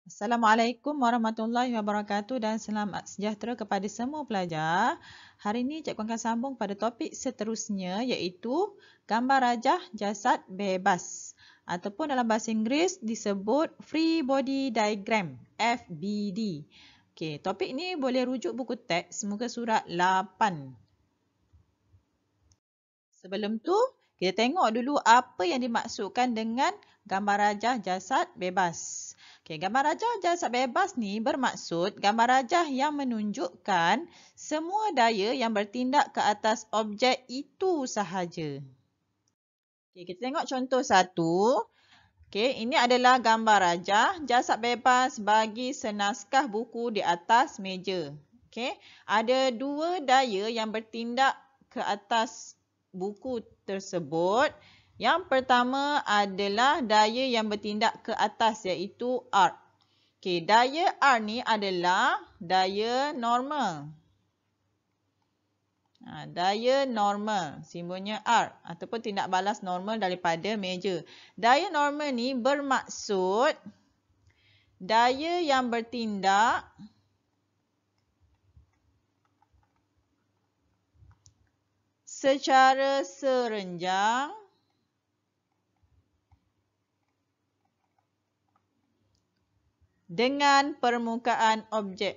Assalamualaikum warahmatullahi wabarakatuh dan selamat sejahtera kepada semua pelajar. Hari ini cikgu akan sambung pada topik seterusnya iaitu gambar rajah jasad bebas ataupun dalam bahasa Inggeris disebut Free Body Diagram FBD. Okey, topik ini boleh rujuk buku teks muka surat 8. Sebelum tu, kita tengok dulu apa yang dimaksudkan dengan gambar rajah jasad bebas. Okey, gambar rajah jasad bebas ni bermaksud gambar rajah yang menunjukkan semua daya yang bertindak ke atas objek itu sahaja. Okey, kita tengok contoh satu. Okey, ini adalah gambar rajah jasad bebas bagi senaskah buku di atas meja. Okey, ada dua daya yang bertindak ke atas buku tersebut. Yang pertama adalah daya yang bertindak ke atas iaitu R. Okey, daya R ni adalah daya normal. Daya normal, simbolnya R ataupun tindak balas normal daripada meja. Daya normal ni bermaksud daya yang bertindak secara serenjang dengan permukaan objek.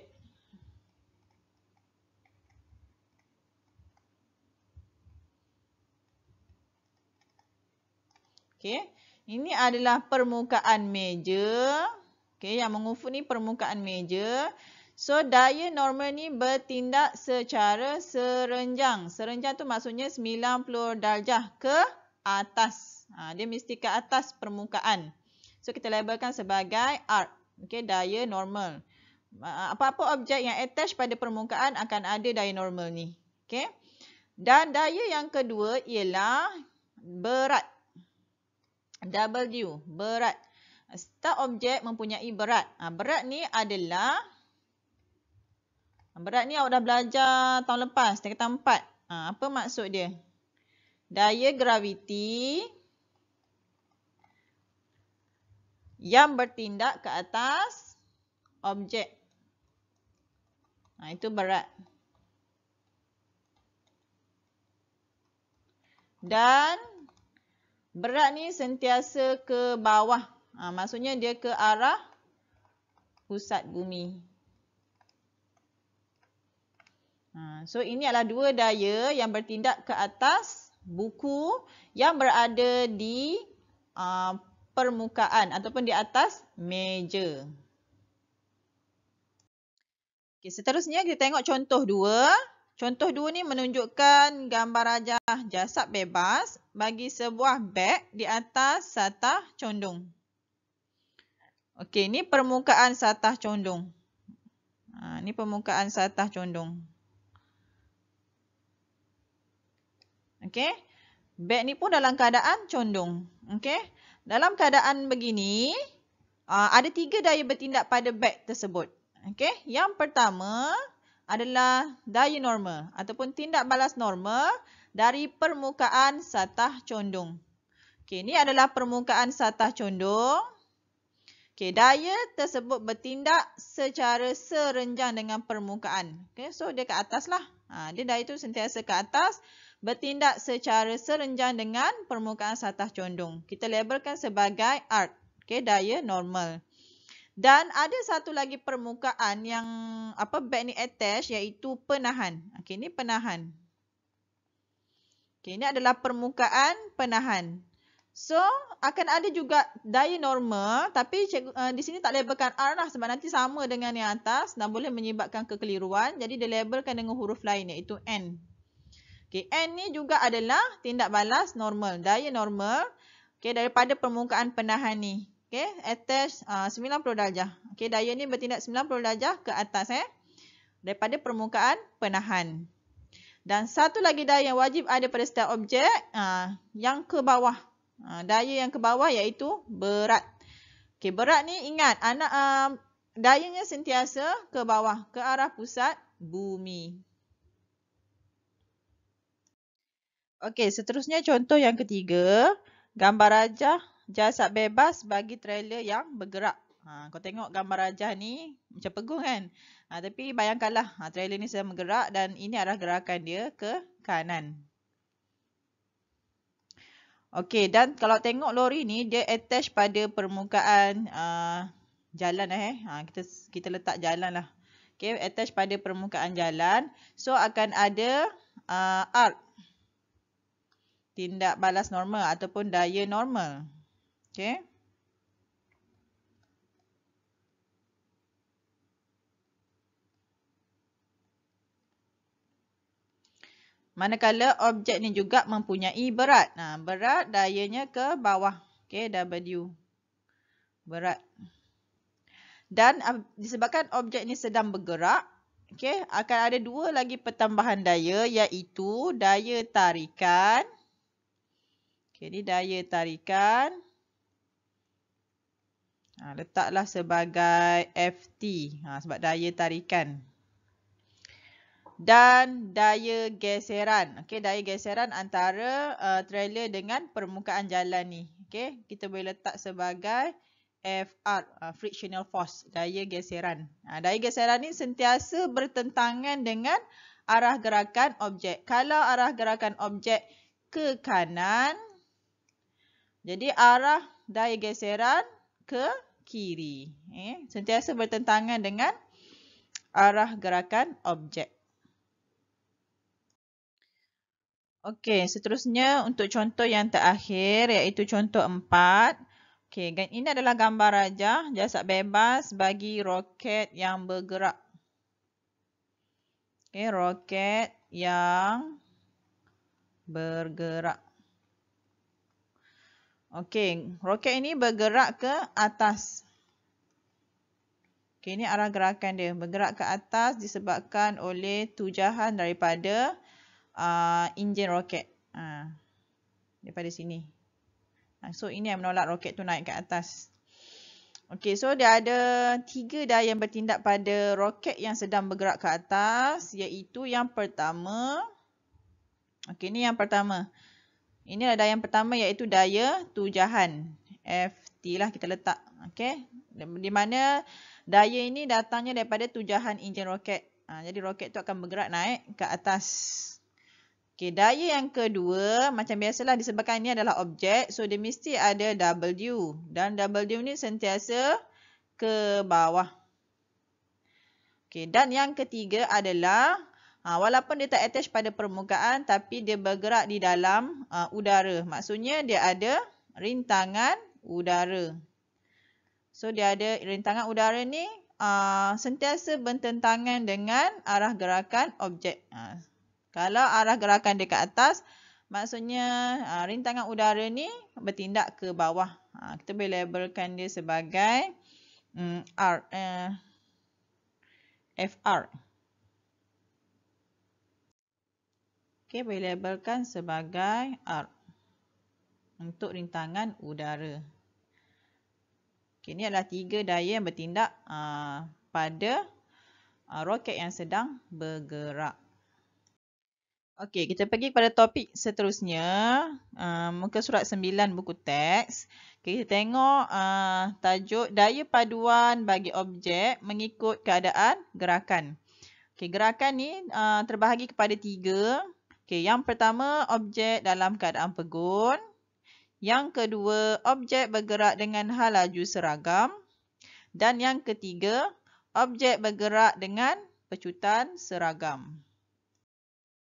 Okey, ini adalah permukaan meja. Okey, yang mengufuk ni permukaan meja. So, daya normal ni bertindak secara serenjang. Serenjang tu maksudnya 90 darjah ke atas. Dia mesti ke atas permukaan. So, kita labelkan sebagai R. Okey, daya normal. Apa-apa objek yang attach pada permukaan akan ada daya normal ni. Okey. Dan daya yang kedua ialah berat. W, berat. Setiap objek mempunyai berat. Berat ni adalah berat ni awak dah belajar tahun lepas, tingkatan 4. Apa maksud dia? Daya graviti yang bertindak ke atas objek. Itu berat. Dan berat ni sentiasa ke bawah. Maksudnya dia ke arah pusat bumi. So, ini adalah dua daya yang bertindak ke atas buku yang berada di permukaan ataupun di atas meja. Okay, seterusnya kita tengok contoh 2. Contoh 2 ni menunjukkan gambar rajah jasad bebas bagi sebuah beg di atas satah condong. Okey, ni permukaan satah condong. Ni permukaan satah condong. Okey. Beg ni pun dalam keadaan condong. Okey. Dalam keadaan begini, ada 3 daya bertindak pada beg tersebut. Okey. Yang pertama adalah daya normal ataupun tindak balas normal dari permukaan satah condong. Okey, ni adalah permukaan satah condong. Okey, daya tersebut bertindak secara serenjang dengan permukaan. Okey, so dia ke atas lah. Dia daya tu sentiasa ke atas, bertindak secara serenjang dengan permukaan satah condong. Kita labelkan sebagai R. Okey, daya normal. Dan ada satu lagi permukaan yang beg ni attach iaitu penahan. Okey, ni penahan. Okey, ini adalah permukaan penahan. So, akan ada juga daya normal tapi di sini tak labelkan R lah sebab nanti sama dengan yang atas dan boleh menyebabkan kekeliruan. Jadi dia labelkan dengan huruf lain iaitu N. Okay, N ni juga adalah tindak balas normal, daya normal daripada permukaan penahan ni. Okay, attach 90 darjah. Okay, daya ni bertindak 90 darjah ke atas daripada permukaan penahan. Dan satu lagi daya yang wajib ada pada setiap objek yang ke bawah. Daya yang ke bawah iaitu berat. Okay, berat ni ingat dayanya sentiasa ke bawah, ke arah pusat bumi. Okey, seterusnya contoh yang ketiga. Gambar rajah jasad bebas bagi trailer yang bergerak. Kau tengok gambar rajah ni macam pegung kan. Tapi bayangkanlah trailer ni sedang bergerak dan ini arah gerakan dia ke kanan. Okey, dan kalau tengok lori ni dia attach pada permukaan jalan kita letak jalan lah. Okey, attach pada permukaan jalan. So akan ada arc tindak balas normal ataupun daya normal. Okey. Manakala objek ni juga mempunyai berat. Berat dayanya ke bawah. Okey, W. Berat. Dan disebabkan objek ni sedang bergerak, okey, akan ada dua lagi pertambahan daya iaitu daya tarikan. Okey, ni daya tarikan. Letaklah sebagai FT. Sebab daya tarikan. Dan daya geseran. Okey, daya geseran antara trailer dengan permukaan jalan ni. Okey, kita boleh letak sebagai FR, frictional force, daya geseran. Daya geseran ni sentiasa bertentangan dengan arah gerakan objek. Kalau arah gerakan objek ke kanan, jadi arah daya geseran ke kiri. Sentiasa bertentangan dengan arah gerakan objek. Okey, seterusnya untuk contoh yang terakhir iaitu contoh 4. Okey, ini adalah gambar rajah jasad bebas bagi roket yang bergerak. Okey, roket yang bergerak. Okey, roket ini bergerak ke atas. Okey, ini arah gerakan dia. Bergerak ke atas disebabkan oleh tujahan daripada enjin roket. Daripada sini. So, ini yang menolak roket tu naik ke atas. Okey, so dia ada 3 daya yang bertindak pada roket yang sedang bergerak ke atas. Iaitu yang pertama. Okey, ini yang pertama. Ini adalah daya yang pertama iaitu daya tujahan. FT lah kita letak. Okey. Di mana daya ini datangnya daripada tujahan enjin roket. Jadi roket tu akan bergerak naik ke atas. Okey, daya yang kedua, macam biasalah disebabkan ini adalah objek, so dia mesti ada W. Dan W ni sentiasa ke bawah. Okey, dan yang ketiga adalah, walaupun dia tak attach pada permukaan, tapi dia bergerak di dalam udara. Maksudnya dia ada rintangan udara. So, dia ada rintangan udara ni sentiasa bertentangan dengan arah gerakan objek. Kalau arah gerakan dia ke atas, maksudnya rintangan udara ni bertindak ke bawah. Kita boleh labelkan dia sebagai FR. Okey, boleh labelkan sebagai R untuk rintangan udara. Okey, ini adalah 3 daya yang bertindak pada roket yang sedang bergerak. Okey, kita pergi kepada topik seterusnya. Muka surat 9 buku teks. Okay, kita tengok tajuk daya paduan bagi objek mengikut keadaan gerakan. Okay, gerakan ni terbahagi kepada 3. Okay, yang pertama, objek dalam keadaan pegun. Yang kedua, objek bergerak dengan hal laju seragam. Dan yang ketiga, objek bergerak dengan pecutan seragam.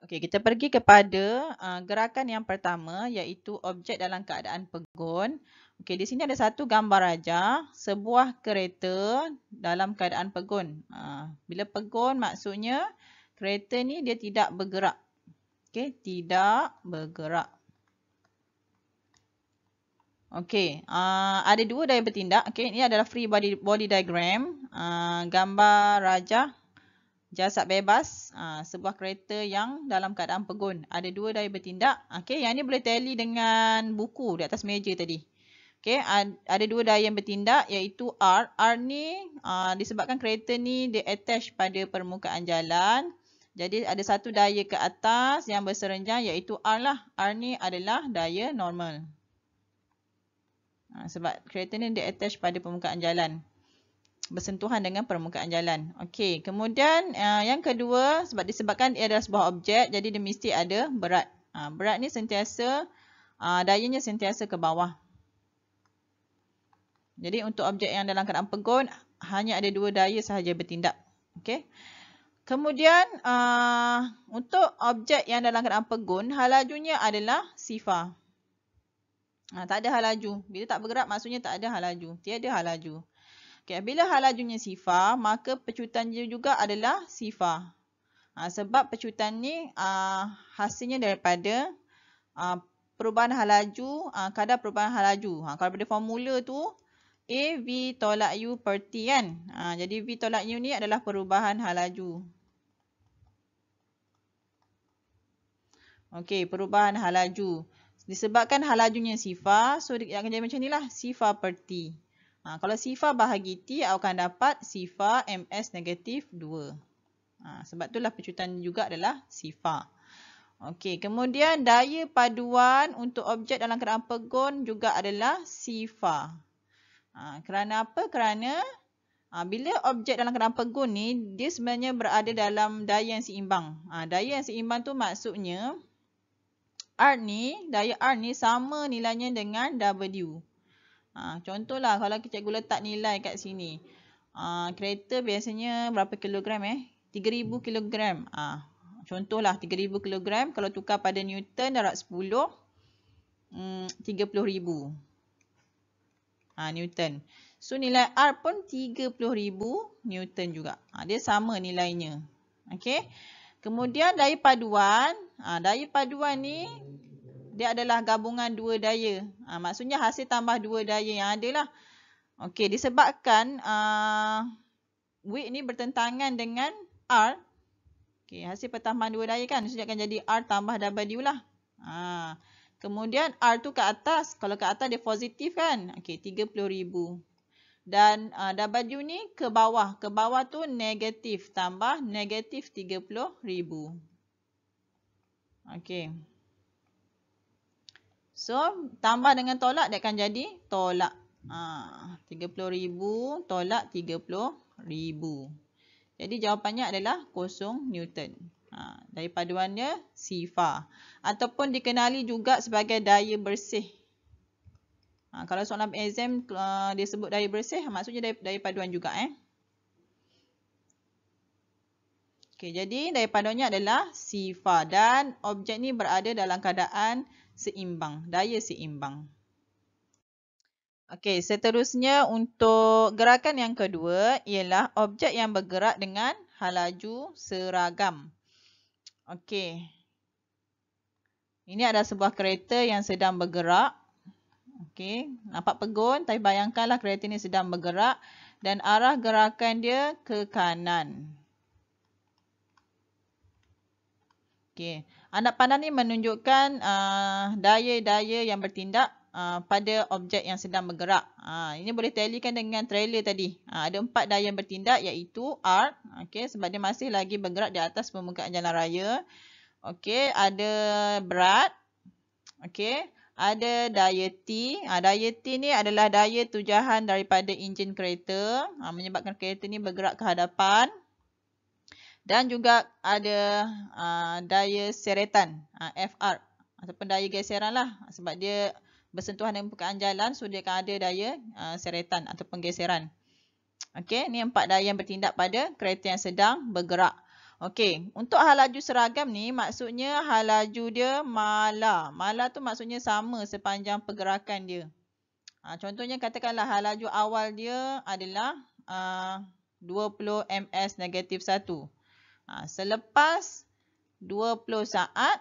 Okey, kita pergi kepada gerakan yang pertama iaitu objek dalam keadaan pegun. Okey, di sini ada satu gambar rajah, sebuah kereta dalam keadaan pegun. Bila pegun maksudnya kereta ni dia tidak bergerak. Okey, tidak bergerak. Okey, ada 2 daya bertindak. Okey, ini adalah free body diagram. Gambar rajah jasad bebas, sebuah kereta yang dalam keadaan pegun. Ada 2 daya bertindak. Okey, yang ni boleh tally dengan buku di atas meja tadi. Okey, ada 2 daya yang bertindak iaitu R. R ni disebabkan kereta ni dia attach pada permukaan jalan. Jadi ada satu daya ke atas yang berserenjang iaitu R lah. R ni adalah daya normal. Sebab kereta ni dia attach pada permukaan jalan. bersentuhan dengan permukaan jalan. Okey, kemudian yang kedua, disebabkan ia adalah sebuah objek, jadi dia mesti ada berat. Berat ni sentiasa, dayanya sentiasa ke bawah. Jadi untuk objek yang dalam keadaan pegun, hanya ada dua daya sahaja bertindak. Okey. Kemudian untuk objek yang dalam keadaan pegun, halajunya adalah sifar. Tak ada halaju. Bila tak bergerak maksudnya tak ada halaju. Tiada halaju. Okay, bila halajunya sifar, maka pecutan dia juga adalah sifar. Sebab pecutan ni hasilnya daripada perubahan halaju, kadar perubahan halaju. Kalau pada formula tu, A V tolak U per T kan. Jadi V tolak U ni adalah perubahan halaju. Okey, perubahan halaju. Disebabkan halajunya sifar, so dia akan jadi macam ni lah, sifar per T. Kalau sifar bahagi T, akan dapat sifar MS negatif 2. Sebab itulah pecutan juga adalah sifar. Okey, kemudian daya paduan untuk objek dalam keadaan pegun juga adalah sifar. Kerana apa? Kerana bila objek dalam keadaan pegun ni, dia sebenarnya berada dalam daya yang seimbang. Daya yang seimbang tu maksudnya, daya R ni sama nilainya dengan W. Contohlah kalau cikgu letak nilai kat sini. Kereta biasanya berapa kilogram 3,000 kilogram. Contohlah 3,000 kilogram. Kalau tukar pada Newton darab 10, 30,000 Newton. So nilai R pun 30,000 Newton juga. Dia sama nilainya. Okey. Kemudian daya paduan. Daya paduan ni dia adalah gabungan dua daya. Maksudnya hasil tambah dua daya yang ada lah. Okey, disebabkan weight ni bertentangan dengan R. Okey, hasil pertambahan dua daya kan. So dia akan jadi R tambah W lah. Kemudian R tu ke atas. Kalau ke atas dia positif kan. Okey, 30,000. Dan W ni ke bawah. Ke bawah tu negatif tambah negatif 30,000. Okey. So, tambah dengan tolak dia akan jadi tolak. 30,000 tolak 30,000. Jadi jawapannya adalah 0 Newton. Daya paduannya sifar. Ataupun dikenali juga sebagai daya bersih. Kalau soalan exam dia sebut daya bersih, maksudnya daya paduan juga. Okey, jadi daya paduannya adalah sifar. Dan objek ni berada dalam keadaan seimbang. Daya seimbang. Okey, seterusnya untuk gerakan yang kedua ialah objek yang bergerak dengan halaju seragam. Okey. Ini adalah sebuah kereta yang sedang bergerak. Okey, nampak pegun tapi bayangkanlah kereta ini sedang bergerak dan arah gerakan dia ke kanan. Okey, anak panah ni menunjukkan daya-daya yang bertindak pada objek yang sedang bergerak. Ini boleh talikan dengan trailer tadi. Ada 4 daya yang bertindak iaitu R. Okey, sebab dia masih lagi bergerak di atas permukaan jalan raya. Okey, ada berat. Okey, ada daya T. Daya T ni adalah daya tujahan daripada enjin kereta. Menyebabkan kereta ni bergerak ke hadapan. Dan juga ada daya seretan, FR. Ataupun daya geseran lah. Sebab dia bersentuhan dengan permukaan jalan. So dia akan ada daya seretan ataupun geseran. Okey, ni 4 daya yang bertindak pada kereta yang sedang bergerak. Okey, untuk halaju seragam ni maksudnya halaju dia mala. Mala tu maksudnya sama sepanjang pergerakan dia. Contohnya katakanlah halaju awal dia adalah 20 ms negatif 1. Selepas 20 saat,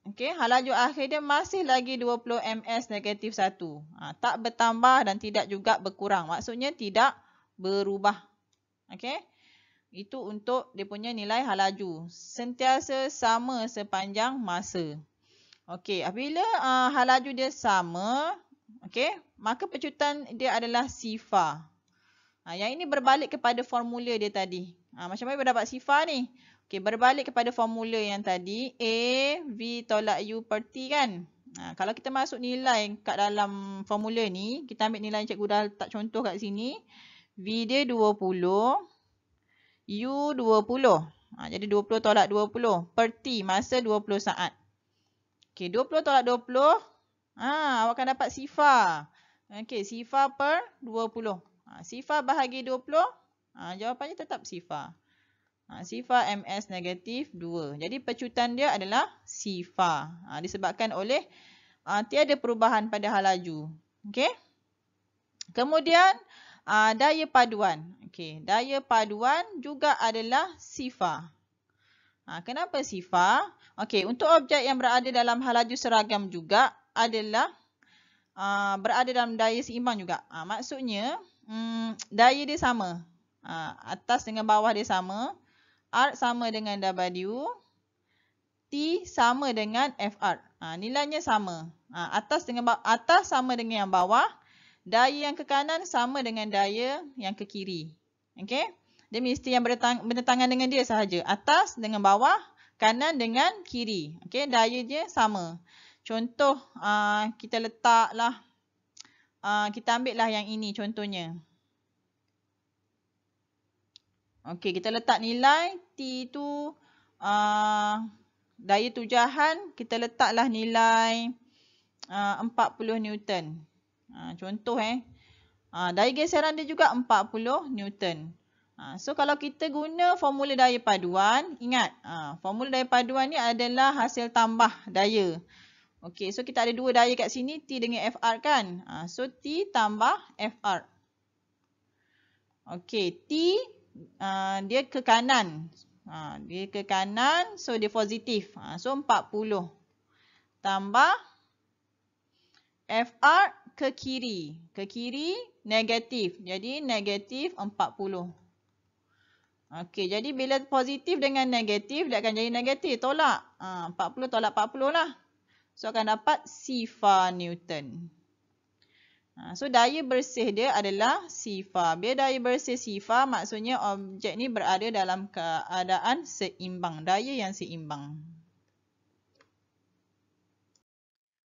okey, halaju akhir dia masih lagi 20 ms negatif 1. Tak bertambah dan tidak juga berkurang. Maksudnya tidak berubah. Okey. Itu untuk dia punya nilai halaju. Sentiasa sama sepanjang masa. Okey, apabila halaju dia sama, okey, maka pecutan dia adalah sifar. Yang ini berbalik kepada formula dia tadi. Macam mana dapat sifar ni? Okey, berbalik kepada formula yang tadi, A V tolak U per T kan? Kalau kita masuk nilai kat dalam formula ni, kita ambil nilai yang cikgu dah letak contoh kat sini. V dia 20. U 20. Jadi 20 tolak 20 per T masa 20 saat. Okey, 20 tolak 20. Awak akan dapat sifar. Okey, sifar per 20. Sifar bahagi 20. Jawapannya tetap sifar. Sifar MS negatif 2. Jadi pecutan dia adalah sifar. Disebabkan oleh tiada perubahan pada hal laju. Okey. Kemudian daya paduan. Okey, daya paduan juga adalah sifar. Kenapa sifar? Okey, untuk objek yang berada dalam hal laju seragam juga adalah berada dalam daya seimbang juga. Maksudnya daya dia sama. Atas dengan bawah dia sama. R sama dengan W. T sama dengan FR. Nilainya sama. Atas sama dengan yang bawah. Daya yang ke kanan sama dengan daya yang ke kiri. Okey? Dia mesti yang bertentangan dengan dia sahaja. Atas dengan bawah, kanan dengan kiri. Okey, daya dia sama. Contoh kita letaklah kita ambil lah yang ini contohnya. Okey, kita letak nilai T tu daya tujahan, kita letaklah nilai 40 Newton. Contoh daya geseran dia juga 40 Newton. So kalau kita guna formula daya paduan, ingat formula daya paduan ni adalah hasil tambah daya. Okey, so kita ada dua daya kat sini, T dengan FR kan. So T tambah FR. Okey, T dia ke kanan. Dia ke kanan, so dia positif. So 40 tambah FR ke kiri. Ke kiri negatif. Jadi negatif 40. Okey, jadi bila positif dengan negatif, dia akan jadi negatif. Tolak. 40 tolak 40 lah. So akan dapat sifar Newton. So daya bersih dia adalah sifar. Bila daya bersih sifar, maksudnya objek ni berada dalam keadaan seimbang. Daya yang seimbang.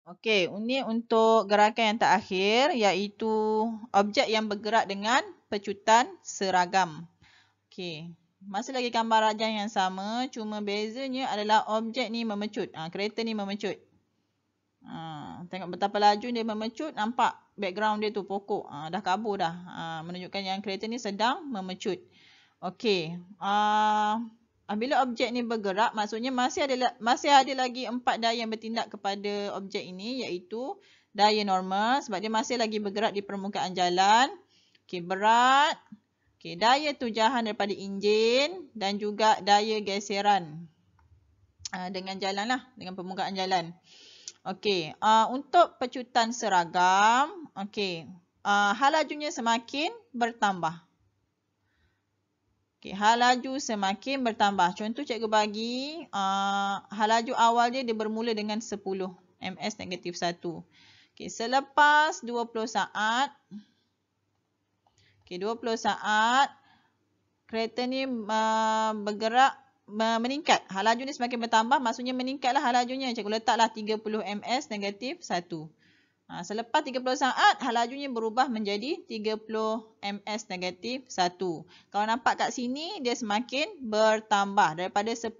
Okey, ini untuk gerakan yang terakhir, iaitu objek yang bergerak dengan pecutan seragam. Okey, masih lagi gambar rajang yang sama, cuma bezanya adalah objek ni memecut. Kereta ni memecut. Tengok betapa laju dia memecut, nampak background dia tu pokok. Dah kabur dah. Menunjukkan yang kereta ni sedang memecut. Okey. Bila objek ni bergerak, maksudnya masih ada lagi 4 daya yang bertindak kepada objek ini, iaitu daya normal sebab dia masih lagi bergerak di permukaan jalan. Okey, berat. Okey, daya tujahan daripada enjin dan juga daya geseran dengan jalan lah, dengan permukaan jalan. Okey, untuk pecutan seragam, okey, hal lajunya semakin bertambah. Okay, hal laju semakin bertambah. Contoh cikgu bagi, hal laju awal dia bermula dengan 10 ms negatif 1. Okay, selepas 20 saat, okay, 20 saat, kereta ni bergerak, meningkat. Hal laju ni semakin bertambah, maksudnya meningkatlah hal lajunya. Cikgu letaklah 30 ms negatif 1. Selepas 30 saat, hal lajunya berubah menjadi 30 ms negatif 1. Kalau nampak kat sini, dia semakin bertambah. Daripada 10,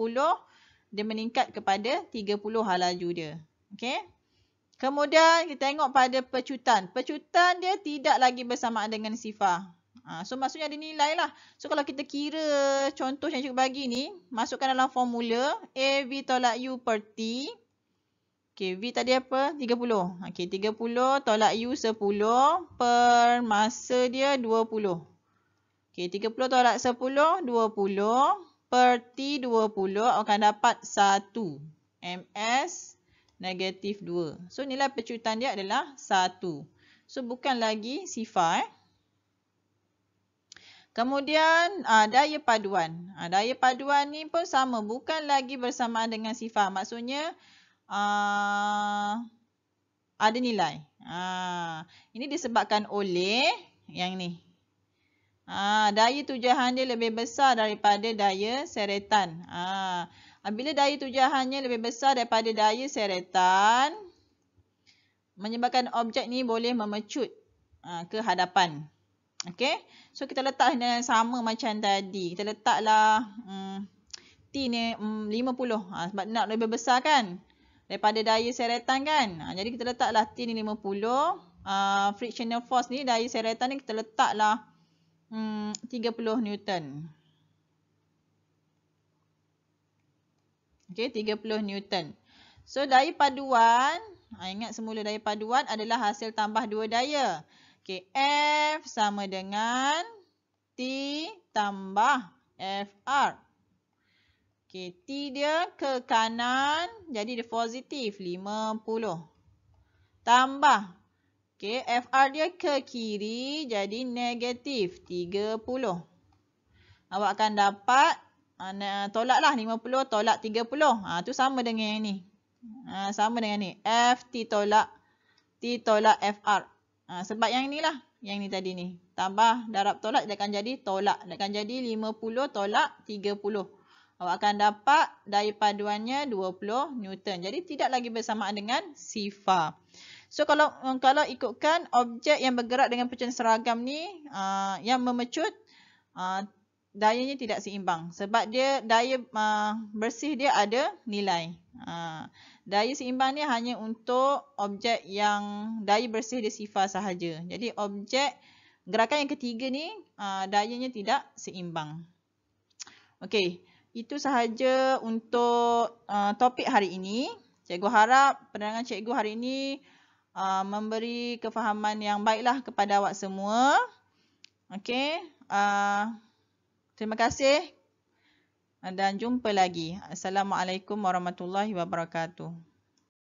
dia meningkat kepada 30 hal laju dia. Okay? Kemudian, kita tengok pada pecutan. Pecutan dia tidak lagi bersamaan dengan sifar. So, maksudnya ada nilai lah. So, kalau kita kira contoh yang cikgu bagi ni, masukkan dalam formula AV tolak U per T. Okay, V tadi apa? 30. Okay, 30 tolak U 10 per masa dia 20. Okay, 30 tolak 10, 20 per T 20 akan dapat 1 ms negatif 2. So, nilai pecutan dia adalah 1. So, bukan lagi sifar. Kemudian, daya paduan. Daya paduan ni pun sama. Bukan lagi bersamaan dengan sifar. Maksudnya, ada nilai. Ini disebabkan oleh yang ni. Daya tujahan dia lebih besar daripada daya seretan. Bila daya tujahannya lebih besar daripada daya seretan, menyebabkan objek ni boleh memecut ke hadapan. Okey. So kita letak sama macam tadi. Kita letaklah T ni 50. Sebab nak lebih besar kan. Daripada daya seretan kan. Jadi kita letaklah T ni 50. Frictional force ni, daya seretan ni kita letaklah 30 Newton. Okey, 30 Newton. So daya paduan, ingat semula daya paduan adalah hasil tambah dua daya. Okey, F sama dengan T tambah FR. Okey, T dia ke kanan, jadi dia positif 50. Tambah, okey, FR dia ke kiri, jadi negatif 30. Awak akan dapat, tolaklah 50 tolak 30. Tu sama dengan yang ni. Sama dengan ni. F T tolak FR. Sebab yang ni lah. Yang ni tadi ni. Tambah darab tolak, dia akan jadi tolak. Dia akan jadi 50 tolak 30. Awak akan dapat daya paduannya 20 Newton. Jadi tidak lagi bersamaan dengan sifar. So kalau ikutkan objek yang bergerak dengan pecahan seragam ni, yang memecut, dayanya tidak seimbang. Sebab dia daya bersih dia ada nilai. Daya seimbang ni hanya untuk objek yang daya bersih dia sifar sahaja. Jadi objek gerakan yang ketiga ni, dayanya tidak seimbang. Okey, itu sahaja untuk topik hari ini. Cikgu harap penerangan cikgu hari ini memberi kefahaman yang baiklah kepada awak semua. Okey, terima kasih dan jumpa lagi. Assalamualaikum warahmatullahi wabarakatuh.